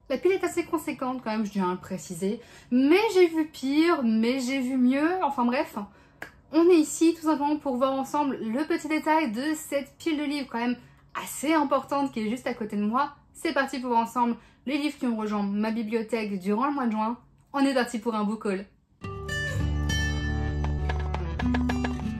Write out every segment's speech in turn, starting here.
La pile est assez conséquente quand même, je tiens à le préciser. Mais j'ai vu pire, mais j'ai vu mieux, enfin bref. On est ici tout simplement pour voir ensemble le petit détail de cette pile de livres quand même assez importante qui est juste à côté de moi. C'est parti pour voir ensemble les livres qui ont rejoint ma bibliothèque durant le mois de juin. On est parti pour un book haul.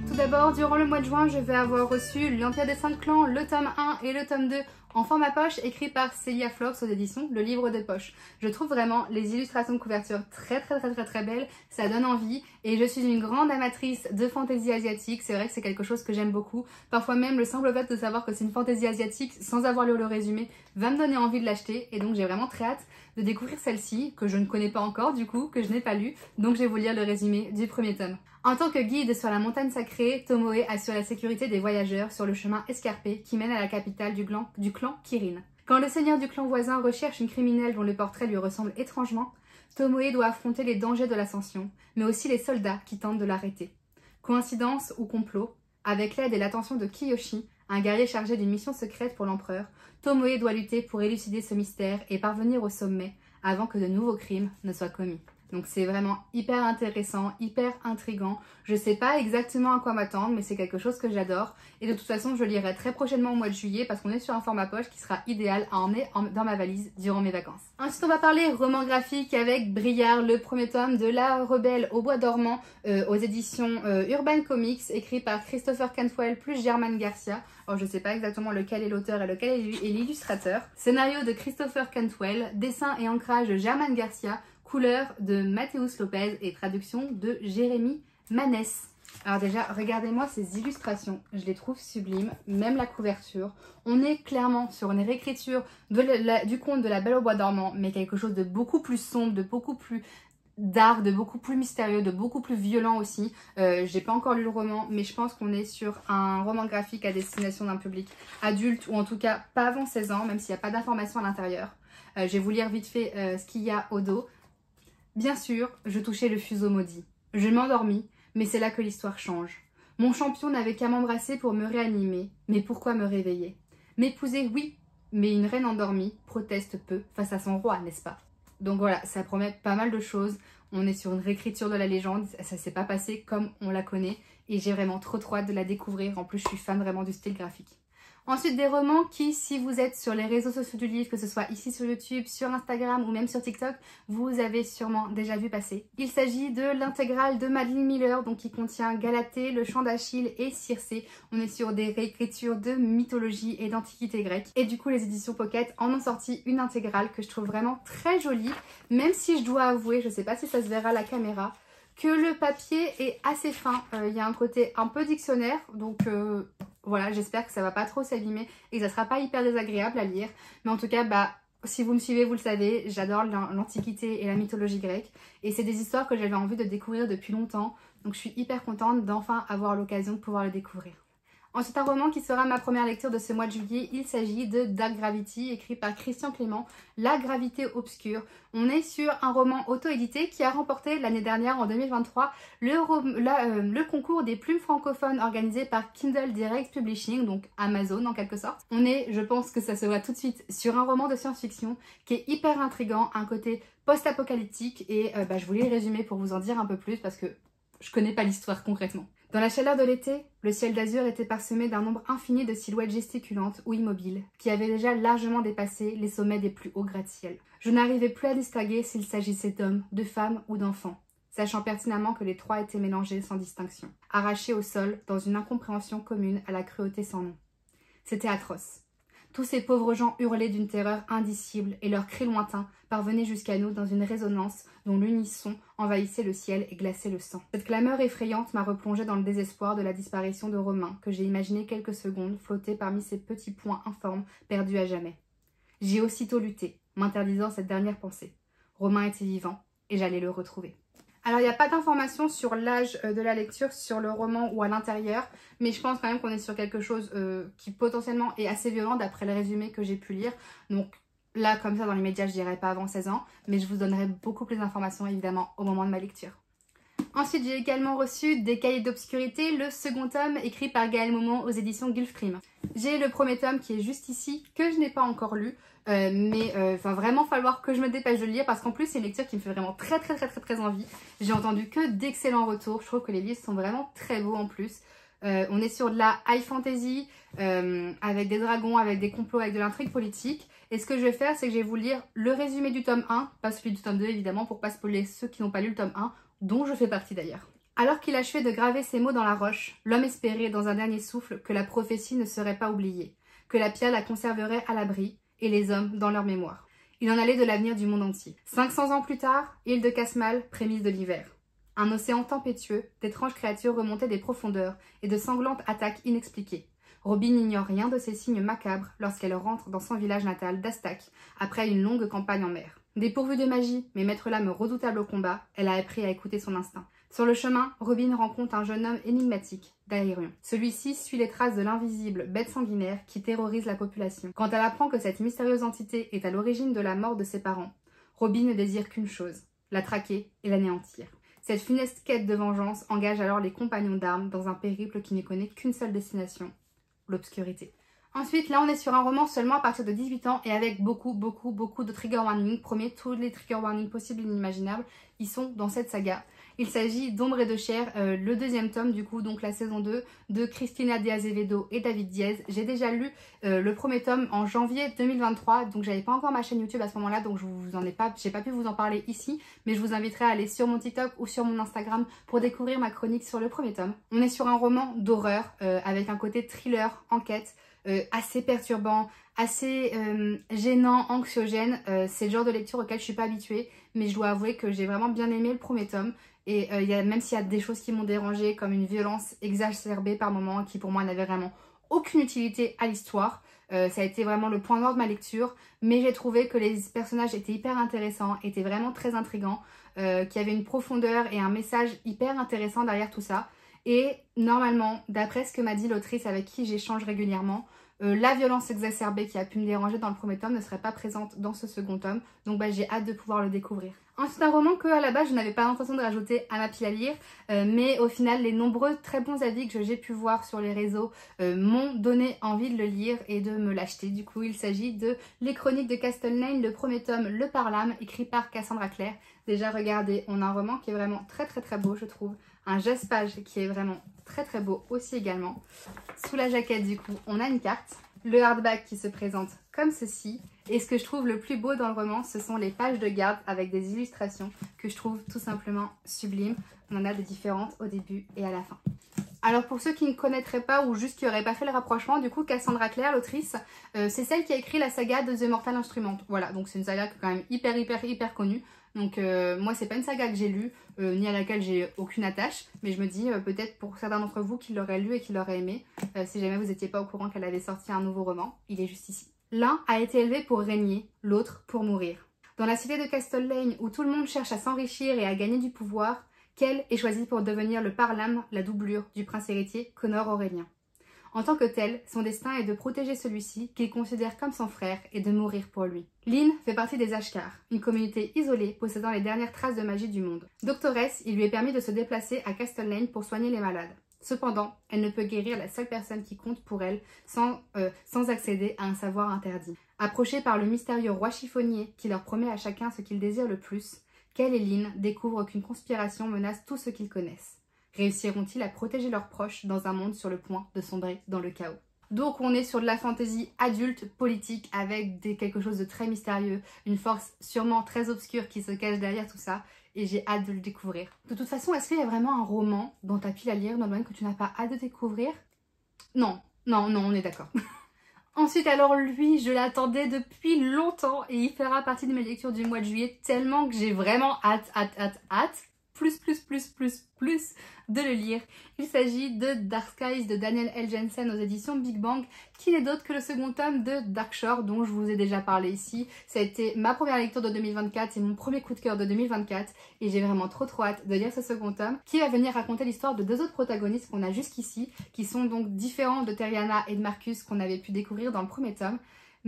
Tout d'abord, durant le mois de juin, je vais avoir reçu l'Empire des 5 clans, le tome 1 et le tome 2 en format poche, écrit par Celia Flox aux éditions Le Livre de Poche. Je trouve vraiment les illustrations de couverture très belles, ça donne envie et je suis une grande amatrice de fantaisie asiatique, c'est vrai que c'est quelque chose que j'aime beaucoup. Parfois même le simple fait de savoir que c'est une fantaisie asiatique sans avoir lu le résumé va me donner envie de l'acheter et donc j'ai vraiment très hâte de découvrir celle-ci, que je ne connais pas encore du coup, que je n'ai pas lu, donc je vais vous lire le résumé du premier tome. En tant que guide sur la montagne sacrée, Tomoe assure la sécurité des voyageurs sur le chemin escarpé qui mène à la capitale du clan Kirin. Quand le seigneur du clan voisin recherche une criminelle dont le portrait lui ressemble étrangement, Tomoe doit affronter les dangers de l'ascension, mais aussi les soldats qui tentent de l'arrêter. Coïncidence ou complot, avec l'aide et l'attention de Kiyoshi, un guerrier chargé d'une mission secrète pour l'empereur, Tomoe doit lutter pour élucider ce mystère et parvenir au sommet avant que de nouveaux crimes ne soient commis. Donc c'est vraiment hyper intéressant, hyper intriguant. Je sais pas exactement à quoi m'attendre, mais c'est quelque chose que j'adore. Et de toute façon, je lirai très prochainement au mois de juillet parce qu'on est sur un format poche qui sera idéal à emmener dans ma valise durant mes vacances. Ensuite, on va parler roman graphique avec Briard, le premier tome de La Rebelle au bois dormant aux éditions Urban Comics, écrit par Christopher Cantwell plus Germán Garcia. Alors, je sais pas exactement lequel est l'auteur et lequel est l'illustrateur. Scénario de Christopher Cantwell, dessin et ancrage de Germán Garcia, couleur de Mathéus Lopez et traduction de Jérémy Manès. Alors déjà, regardez-moi ces illustrations, je les trouve sublimes, même la couverture. On est clairement sur une réécriture du conte de La Belle au bois dormant, mais quelque chose de beaucoup plus sombre, de beaucoup plus dark, de beaucoup plus mystérieux, de beaucoup plus violent aussi. J'ai pas encore lu le roman, mais je pense qu'on est sur un roman graphique à destination d'un public adulte, ou en tout cas pas avant 16 ans, même s'il n'y a pas d'informations à l'intérieur. Je vais vous lire vite fait ce qu'il y a au dos. Bien sûr, je touchais le fuseau maudit. Je m'endormis, mais c'est là que l'histoire change. Mon champion n'avait qu'à m'embrasser pour me réanimer, mais pourquoi me réveiller? M'épouser, oui, mais une reine endormie proteste peu face à son roi, n'est-ce pas? Donc voilà, ça promet pas mal de choses. On est sur une réécriture de la légende, ça s'est pas passé comme on la connaît, et j'ai vraiment trop hâte de la découvrir. En plus, je suis fan vraiment du style graphique. Ensuite, des romans qui, si vous êtes sur les réseaux sociaux du livre, que ce soit ici sur YouTube, sur Instagram ou même sur TikTok, vous avez sûrement déjà vu passer. Il s'agit de l'intégrale de Madeline Miller, donc qui contient Galatée, le chant d'Achille et Circé. On est sur des réécritures de mythologie et d'antiquité grecque. Et du coup, les éditions Pocket en ont sorti une intégrale que je trouve vraiment très jolie, même si je dois avouer, je sais pas si ça se verra à la caméra, que le papier est assez fin. Il y a un côté un peu dictionnaire, donc voilà, j'espère que ça va pas trop s'abîmer et que ça sera pas hyper désagréable à lire. Mais en tout cas, si vous me suivez, vous le savez, j'adore l'antiquité et la mythologie grecque. Et c'est des histoires que j'avais envie de découvrir depuis longtemps. Donc je suis hyper contente d'enfin avoir l'occasion de pouvoir le découvrir. Ensuite, un roman qui sera ma première lecture de ce mois de juillet, il s'agit de Dark Gravity, écrit par Christian Clément, La gravité obscure. On est sur un roman auto-édité qui a remporté l'année dernière, en 2023, le concours des plumes francophones organisé par Kindle Direct Publishing, donc Amazon en quelque sorte. On est, je pense que ça se voit tout de suite, sur un roman de science-fiction qui est hyper intriguant, un côté post-apocalyptique, et je voulais le résumer pour vous en dire un peu plus parce que je connais pas l'histoire concrètement. Dans la chaleur de l'été, le ciel d'azur était parsemé d'un nombre infini de silhouettes gesticulantes ou immobiles, qui avaient déjà largement dépassé les sommets des plus hauts gratte-ciel. Je n'arrivais plus à distinguer s'il s'agissait d'hommes, de femmes ou d'enfants, sachant pertinemment que les trois étaient mélangés sans distinction, arrachés au sol dans une incompréhension commune à la cruauté sans nom. C'était atroce. Tous ces pauvres gens hurlaient d'une terreur indicible et leurs cris lointains parvenaient jusqu'à nous dans une résonance dont l'unisson envahissait le ciel et glaçait le sang. Cette clameur effrayante m'a replongée dans le désespoir de la disparition de Romain que j'ai imaginé quelques secondes flotter parmi ces petits points informes perdus à jamais. J'y ai aussitôt lutté, m'interdisant cette dernière pensée. Romain était vivant et j'allais le retrouver. Alors, il n'y a pas d'informations sur l'âge de la lecture, sur le roman ou à l'intérieur, mais je pense quand même qu'on est sur quelque chose qui potentiellement est assez violent d'après le résumé que j'ai pu lire. Donc là, comme ça, dans les médias, je dirais pas avant 16 ans, mais je vous donnerai beaucoup plus d'informations évidemment au moment de ma lecture. Ensuite, j'ai également reçu Des Cahiers d'Obscurité, le second tome écrit par Gaël Momon aux éditions Gulfstream. J'ai le premier tome qui est juste ici, que je n'ai pas encore lu, mais va vraiment falloir que je me dépêche de le lire parce qu'en plus c'est une lecture qui me fait vraiment très envie. J'ai entendu que d'excellents retours, je trouve que les livres sont vraiment très beaux en plus. On est sur de la high fantasy, avec des dragons, avec des complots, avec de l'intrigue politique. Et ce que je vais faire, c'est que je vais vous lire le résumé du tome 1, pas celui du tome 2 évidemment, pour pas spoiler ceux qui n'ont pas lu le tome 1, dont je fais partie d'ailleurs. Alors qu'il achevait de graver ces mots dans la roche, l'homme espérait dans un dernier souffle que la prophétie ne serait pas oubliée, que la pierre la conserverait à l'abri, et les hommes dans leur mémoire. Il en allait de l'avenir du monde entier. 500 ans plus tard, île de Casmal, prémisse de l'hiver. Un océan tempétueux, d'étranges créatures remontaient des profondeurs et de sanglantes attaques inexpliquées. Robin n'ignore rien de ces signes macabres lorsqu'elle rentre dans son village natal d'Astak après une longue campagne en mer. Dépourvue de magie, mais maître l'âme redoutable au combat, elle a appris à écouter son instinct. Sur le chemin, Robin rencontre un jeune homme énigmatique, Dairion. Celui-ci suit les traces de l'invisible bête sanguinaire qui terrorise la population. Quand elle apprend que cette mystérieuse entité est à l'origine de la mort de ses parents, Robin ne désire qu'une chose, la traquer et l'anéantir. Cette funeste quête de vengeance engage alors les compagnons d'armes dans un périple qui ne connaît qu'une seule destination, l'obscurité. Ensuite, là on est sur un roman seulement à partir de 18 ans et avec beaucoup de trigger warnings. Promis, tous les trigger warnings possibles et inimaginables, ils sont dans cette saga. Il s'agit d'Ombre et de chair, le deuxième tome du coup, donc la saison 2 de Cristina de Azevedo et David Diez. J'ai déjà lu le premier tome en janvier 2023, donc j'avais pas encore ma chaîne YouTube à ce moment-là, donc j'ai pas pu vous en parler ici, mais je vous inviterai à aller sur mon TikTok ou sur mon Instagram pour découvrir ma chronique sur le premier tome. On est sur un roman d'horreur avec un côté thriller, enquête, assez perturbant, assez gênant, anxiogène. C'est le genre de lecture auquel je suis pas habituée, mais je dois avouer que j'ai vraiment bien aimé le premier tome. Et même s'il y a des choses qui m'ont dérangée, comme une violence exacerbée par moments, qui pour moi n'avait vraiment aucune utilité à l'histoire, ça a été vraiment le point noir de ma lecture, mais j'ai trouvé que les personnages étaient hyper intéressants, étaient vraiment très intrigants, qu'il y avait une profondeur et un message hyper intéressant derrière tout ça. Et normalement, d'après ce que m'a dit l'autrice avec qui j'échange régulièrement, la violence exacerbée qui a pu me déranger dans le premier tome ne serait pas présente dans ce second tome, donc j'ai hâte de pouvoir le découvrir. Ensuite, un roman que à la base je n'avais pas l'intention de rajouter à ma pile à lire, mais au final les nombreux très bons avis que j'ai pu voir sur les réseaux m'ont donné envie de le lire et de me l'acheter. Du coup, il s'agit de Les Chroniques de Castlemaine, le premier tome, Le Parlam, écrit par Cassandra Clare. Déjà regardez, on a un roman qui est vraiment très beau je trouve, un jaspage qui est vraiment très beau aussi également. Sous la jaquette du coup, on a une carte, le hardback qui se présente comme ceci. Et ce que je trouve le plus beau dans le roman, ce sont les pages de garde avec des illustrations que je trouve tout simplement sublimes. On en a de différentes au début et à la fin. Alors pour ceux qui ne connaîtraient pas ou juste qui n'auraient pas fait le rapprochement, du coup Cassandra Clare, l'autrice, c'est celle qui a écrit la saga de The Mortal Instrument. Voilà, donc c'est une saga qui est quand même hyper connue. Donc moi c'est pas une saga que j'ai lue, ni à laquelle j'ai aucune attache, mais je me dis peut-être pour certains d'entre vous qui l'auraient lu et qui l'auraient aimé, si jamais vous n'étiez pas au courant qu'elle avait sorti un nouveau roman, il est juste ici. L'un a été élevé pour régner, l'autre pour mourir. Dans la cité de Castlemaine où tout le monde cherche à s'enrichir et à gagner du pouvoir, Kel est choisi pour devenir le Parlam, la doublure du prince héritier Connor Aurélien. En tant que tel, son destin est de protéger celui-ci qu'il considère comme son frère et de mourir pour lui. Lynn fait partie des Ashkar, une communauté isolée possédant les dernières traces de magie du monde. Doctoresse, il lui est permis de se déplacer à Castlemaine pour soigner les malades. Cependant, elle ne peut guérir la seule personne qui compte pour elle sans accéder à un savoir interdit. Approchée par le mystérieux roi chiffonnier qui leur promet à chacun ce qu'ils désirent le plus, Kel et Lynn découvrent qu'une conspiration menace tout ce qu'ils connaissent. Réussiront-ils à protéger leurs proches dans un monde sur le point de sombrer dans le chaos? Donc on est sur de la fantaisie adulte, politique, avec quelque chose de très mystérieux, une force sûrement très obscure qui se cache derrière tout ça, et j'ai hâte de le découvrir. De toute façon, est-ce qu'il y a vraiment un roman dans ta pile à lire, dans le que tu n'as pas hâte de découvrir? Non, on est d'accord. Ensuite, alors lui, je l'attendais depuis longtemps, et il fera partie de mes lectures du mois de juillet, tellement que j'ai vraiment hâte, plus de le lire. Il s'agit de Dark Skies de Daniel L. Jensen aux éditions Big Bang, qui n'est d'autre que le second tome de Dark Shore dont je vous ai déjà parlé ici. Ça a été ma première lecture de 2024 et mon premier coup de cœur de 2024 et j'ai vraiment trop hâte de lire ce second tome qui va venir raconter l'histoire de deux autres protagonistes qu'on a jusqu'ici, qui sont donc différents de Terriana et de Marcus qu'on avait pu découvrir dans le premier tome.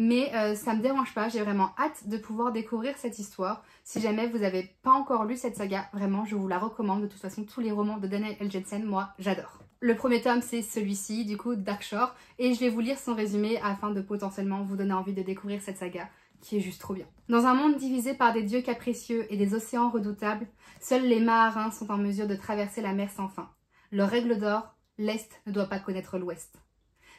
mais ça me dérange pas, j'ai vraiment hâte de pouvoir découvrir cette histoire. Si jamais vous n'avez pas encore lu cette saga, vraiment je vous la recommande. De toute façon, tous les romans de Daniel L. Jensen, moi j'adore. Le premier tome c'est celui-ci, du coup Darkshore, et je vais vous lire son résumé afin de potentiellement vous donner envie de découvrir cette saga qui est juste trop bien. Dans un monde divisé par des dieux capricieux et des océans redoutables, seuls les marins sont en mesure de traverser la mer sans fin. Leur règle d'or, l'Est ne doit pas connaître l'Ouest.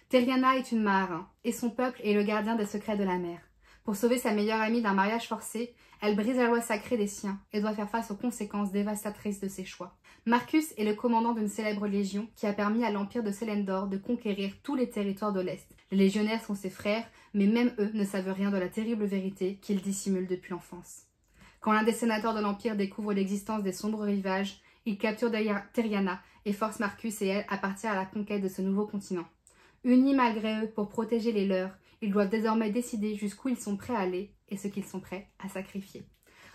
Terriana est une marin, et son peuple est le gardien des secrets de la mer. Pour sauver sa meilleure amie d'un mariage forcé, elle brise la loi sacrée des siens et doit faire face aux conséquences dévastatrices de ses choix. Marcus est le commandant d'une célèbre légion qui a permis à l'empire de Célendor de conquérir tous les territoires de l'Est. Les légionnaires sont ses frères, mais même eux ne savent rien de la terrible vérité qu'ils dissimulent depuis l'enfance. Quand l'un des sénateurs de l'empire découvre l'existence des sombres rivages, il capture Terriana et force Marcus et elle à partir à la conquête de ce nouveau continent. Unis malgré eux pour protéger les leurs, ils doivent désormais décider jusqu'où ils sont prêts à aller et ce qu'ils sont prêts à sacrifier.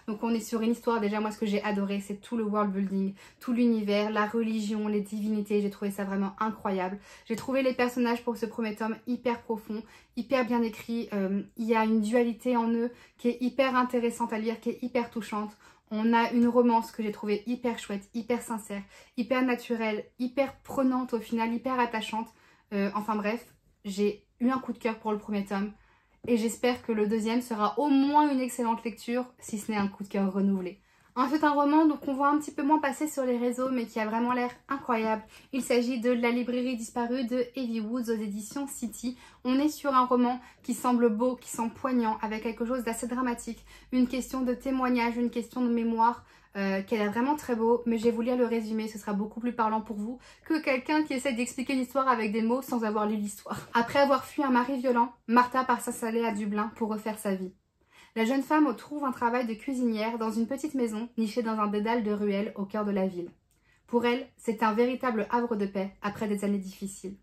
Donc on est sur une histoire, déjà moi ce que j'ai adoré c'est tout le world building, tout l'univers, la religion, les divinités, j'ai trouvé ça vraiment incroyable. J'ai trouvé les personnages pour ce premier tome hyper profonds, hyper bien écrits, il y a une dualité en eux qui est hyper intéressante à lire, qui est hyper touchante. On a une romance que j'ai trouvée hyper chouette, hyper sincère, hyper naturelle, hyper prenante au final, hyper attachante. Enfin bref, j'ai eu un coup de cœur pour le premier tome et j'espère que le deuxième sera au moins une excellente lecture, si ce n'est un coup de cœur renouvelé. Ensuite un roman qu'on voit un petit peu moins passer sur les réseaux mais qui a vraiment l'air incroyable. Il s'agit de La librairie disparue de Evie Woods aux éditions City. On est sur un roman qui semble beau, qui semble poignant, avec quelque chose d'assez dramatique. Une question de témoignage, une question de mémoire. Qui est vraiment très beau, mais je vais vous lire le résumé, ce sera beaucoup plus parlant pour vous que quelqu'un qui essaie d'expliquer une histoire avec des mots sans avoir lu l'histoire. Après avoir fui un mari violent, Martha part s'installer à Dublin pour refaire sa vie. La jeune femme trouve un travail de cuisinière dans une petite maison nichée dans un dédale de ruelles au cœur de la ville. Pour elle, c'est un véritable havre de paix après des années difficiles.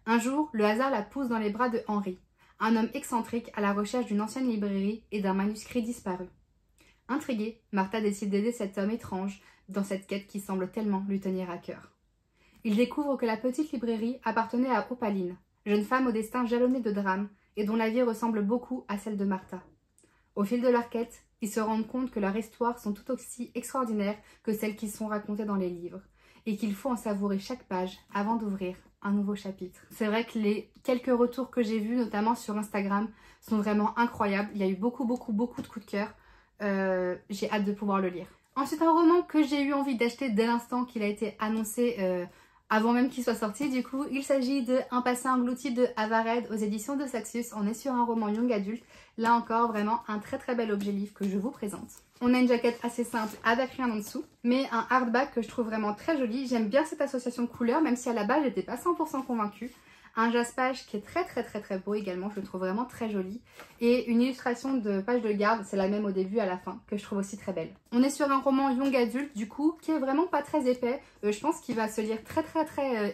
Un jour, le hasard la pousse dans les bras de Henry, un homme excentrique à la recherche d'une ancienne librairie et d'un manuscrit disparu. Intriguée, Martha décide d'aider cet homme étrange dans cette quête qui semble tellement lui tenir à cœur. Il découvre que la petite librairie appartenait à Opaline, jeune femme au destin jalonné de drames et dont la vie ressemble beaucoup à celle de Martha. Au fil de leur quête, ils se rendent compte que leurs histoires sont tout aussi extraordinaires que celles qui sont racontées dans les livres et qu'il faut en savourer chaque page avant d'ouvrir un nouveau chapitre. C'est vrai que les quelques retours que j'ai vus, notamment sur Instagram, sont vraiment incroyables. Il y a eu beaucoup de coups de cœur. J'ai hâte de pouvoir le lire. Ensuite un roman que j'ai eu envie d'acheter dès l'instant qu'il a été annoncé avant même qu'il soit sorti du coup. Il s'agit de Un passé englouti de Ava Reid aux éditions de Saxus. On est sur un roman young adulte. Là encore vraiment un très bel objet livre que je vous présente. On a une jaquette assez simple avec rien en dessous, mais un hardback que je trouve vraiment très joli. J'aime bien cette association de couleurs même si à la base j'étais pas 100% convaincue. Un jaspage qui est très beau également, je le trouve vraiment très joli. Et une illustration de page de garde, c'est la même au début à la fin, que je trouve aussi très belle. On est sur un roman young adulte du coup, qui est vraiment pas très épais. Je pense qu'il va se lire très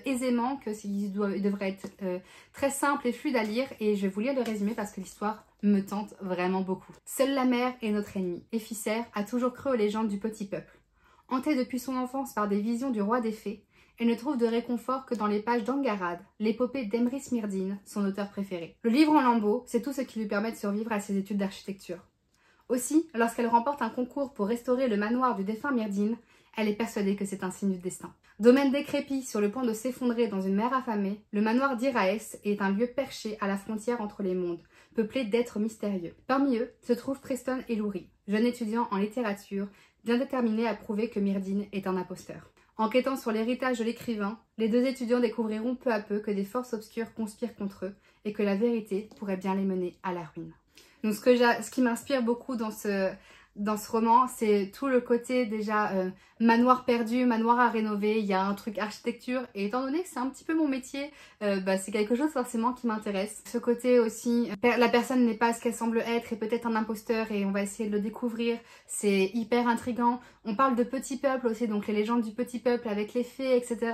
aisément, que il devrait être très simple et fluide à lire. Et je vais vous lire le résumé parce que l'histoire me tente vraiment beaucoup. Seule la mer est notre ennemie. Éphisser a toujours cru aux légendes du petit peuple. Hantée depuis son enfance par des visions du roi des fées, elle ne trouve de réconfort que dans les pages d'Angarad, l'épopée d'Emrys Myrddin, son auteur préféré. Le livre en lambeaux, c'est tout ce qui lui permet de survivre à ses études d'architecture. Aussi, lorsqu'elle remporte un concours pour restaurer le manoir du défunt Myrddin, elle est persuadée que c'est un signe du destin. Domaine décrépit sur le point de s'effondrer dans une mer affamée, le manoir d'Iraes est un lieu perché à la frontière entre les mondes, peuplé d'êtres mystérieux. Parmi eux se trouvent Preston et Loury, jeune étudiant en littérature, bien déterminé à prouver que Myrddin est un imposteur. Enquêtant sur l'héritage de l'écrivain, les deux étudiants découvriront peu à peu que des forces obscures conspirent contre eux et que la vérité pourrait bien les mener à la ruine. Donc ce qui m'inspire beaucoup dans ce roman, c'est tout le côté déjà manoir perdu, manoir à rénover, il y a un truc architecture et étant donné que c'est un petit peu mon métier, c'est quelque chose forcément qui m'intéresse. Ce côté aussi, la personne n'est pas ce qu'elle semble être et peut-être un imposteur et on va essayer de le découvrir, c'est hyper intriguant. On parle de petit peuple aussi, donc les légendes du petit peuple avec les fées, etc.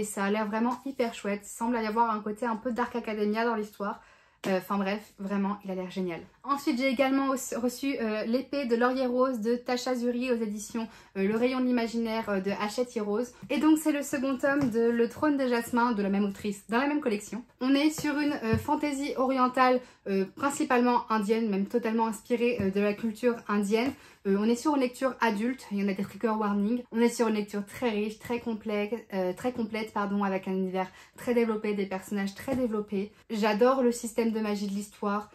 Ça a l'air vraiment hyper chouette, il semble y avoir un côté un peu Dark Academia dans l'histoire. Enfin bref, vraiment, il a l'air génial. Ensuite, j'ai également reçu l'épée de Laurier Rose de Tasha Zuri aux éditions Le Rayon de l'Imaginaire de Hachette Rose. Et donc, c'est le second tome de Le Trône de Jasmin de la même autrice dans la même collection. On est sur une fantaisie orientale principalement indienne, même totalement inspirée de la culture indienne. On est sur une lecture adulte, il y en a des trigger warnings. On est sur une lecture très riche, très complète, avec un univers très développé, des personnages très développés. J'adore le système de magie de l'histoire.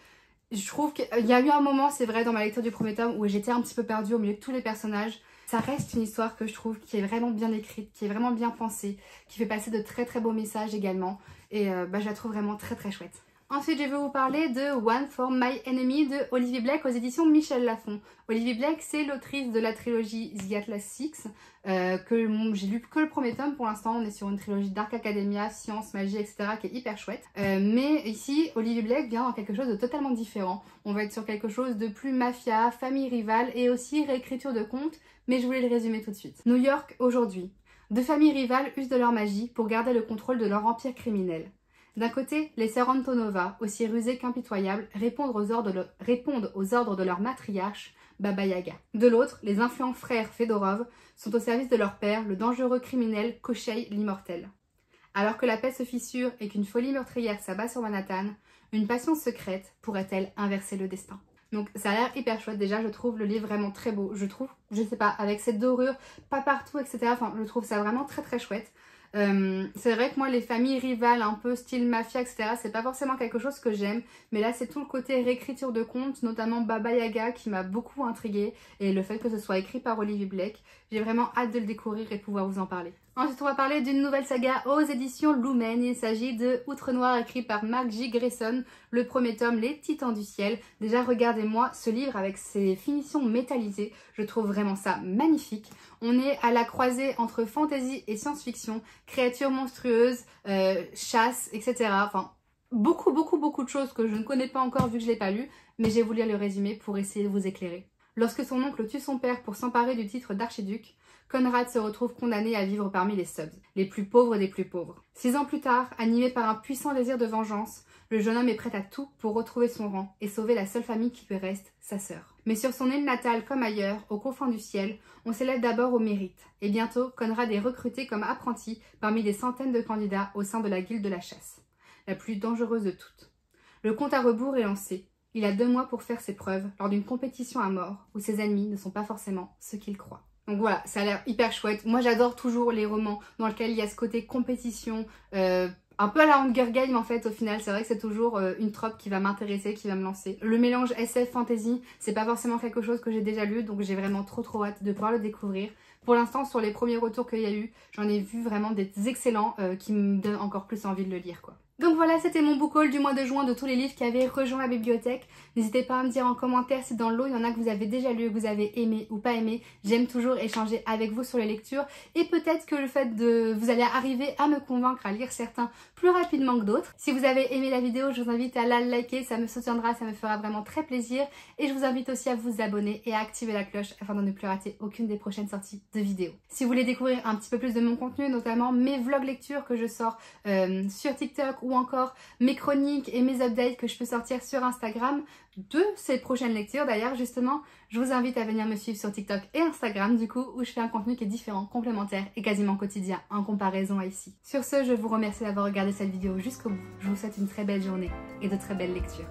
Je trouve qu'il y a eu un moment, c'est vrai, dans ma lecture du premier tome où j'étais un petit peu perdue au milieu de tous les personnages. Ça reste une histoire que je trouve qui est vraiment bien écrite, qui est vraiment bien pensée, qui fait passer de très très beaux messages également. Et je la trouve vraiment très très chouette. Ensuite, je vais vous parler de One for My Enemy de Olivier Blake aux éditions Michel Lafon. Olivier Blake, c'est l'autrice de la trilogie The Atlas Six, que j'ai lu que le premier tome pour l'instant. On est sur une trilogie Dark Academia, science, magie, etc. qui est hyper chouette. Mais ici, Olivier Blake vient dans quelque chose de totalement différent. On va être sur quelque chose de plus mafia, famille rivale et aussi réécriture de contes, mais je voulais le résumer tout de suite. New York aujourd'hui. Deux familles rivales usent de leur magie pour garder le contrôle de leur empire criminel. D'un côté, les sœurs Antonova, aussi rusées qu'impitoyables, répondent aux ordres de leur matriarche, Baba Yaga. De l'autre, les influents frères Fedorov sont au service de leur père, le dangereux criminel Koschei l'Immortel. Alors que la paix se fissure et qu'une folie meurtrière s'abat sur Manhattan, une passion secrète pourrait-elle inverser le destin? Donc ça a l'air hyper chouette. Déjà, je trouve le livre vraiment très beau. Je trouve, je sais pas, avec cette dorure, pas partout, etc. Enfin, je trouve ça vraiment très très chouette. C'est vrai que moi les familles rivales un peu style mafia etc c'est pas forcément quelque chose que j'aime, mais là c'est tout le côté réécriture de contes, notamment Baba Yaga qui m'a beaucoup intriguée, et le fait que ce soit écrit par Olivier Blake, j'ai vraiment hâte de le découvrir et pouvoir vous en parler. Ensuite on va parler d'une nouvelle saga aux éditions Lumen. Il s'agit de Outre Noir écrit par Mark J. Grayson, le premier tome Les Titans du Ciel. Déjà regardez-moi ce livre avec ses finitions métallisées, je trouve vraiment ça magnifique. On est à la croisée entre fantasy et science-fiction, créatures monstrueuses, chasse, etc. Enfin, beaucoup de choses que je ne connais pas encore vu que je ne l'ai pas lu, mais j'ai voulu le résumer pour essayer de vous éclairer. Lorsque son oncle tue son père pour s'emparer du titre d'archiduc, Conrad se retrouve condamné à vivre parmi les subs, les plus pauvres des plus pauvres. 6 ans plus tard, animé par un puissant désir de vengeance, le jeune homme est prêt à tout pour retrouver son rang et sauver la seule famille qui lui reste, sa sœur. Mais sur son île natale comme ailleurs, aux confins du ciel, on s'élève d'abord au mérite. Et bientôt, Conrad est recruté comme apprenti parmi des centaines de candidats au sein de la guilde de la chasse, la plus dangereuse de toutes. Le compte à rebours est lancé. Il a 2 mois pour faire ses preuves lors d'une compétition à mort où ses ennemis ne sont pas forcément ce qu'il croit. Donc voilà, ça a l'air hyper chouette. Moi j'adore toujours les romans dans lesquels il y a ce côté compétition, un peu à la Hunger Game en fait au final. C'est vrai que c'est toujours une trope qui va m'intéresser, qui va me lancer. Le mélange SF fantasy, c'est pas forcément quelque chose que j'ai déjà lu, donc j'ai vraiment trop hâte de pouvoir le découvrir. Pour l'instant, sur les premiers retours qu'il y a eu, j'en ai vu vraiment des excellents qui me donnent encore plus envie de le lire quoi. Donc voilà, c'était mon book haul du mois de juin de tous les livres qui avaient rejoint la bibliothèque. N'hésitez pas à me dire en commentaire si dans le lot il y en a que vous avez déjà lu, que vous avez aimé ou pas aimé. J'aime toujours échanger avec vous sur les lectures, et peut-être que le fait de vous allez arriver à me convaincre à lire certains plus rapidement que d'autres. Si vous avez aimé la vidéo, je vous invite à la liker, ça me soutiendra, ça me fera vraiment très plaisir. Et je vous invite aussi à vous abonner et à activer la cloche afin de ne plus rater aucune des prochaines sorties de vidéos. Si vous voulez découvrir un petit peu plus de mon contenu, notamment mes vlogs lecture que je sors sur TikTok, ou encore mes chroniques et mes updates que je peux sortir sur Instagram de ces prochaines lectures d'ailleurs justement, je vous invite à venir me suivre sur TikTok et Instagram du coup, où je fais un contenu qui est différent, complémentaire et quasiment quotidien en comparaison à ici. Sur ce, je vous remercie d'avoir regardé cette vidéo jusqu'au bout. Je vous souhaite une très belle journée et de très belles lectures.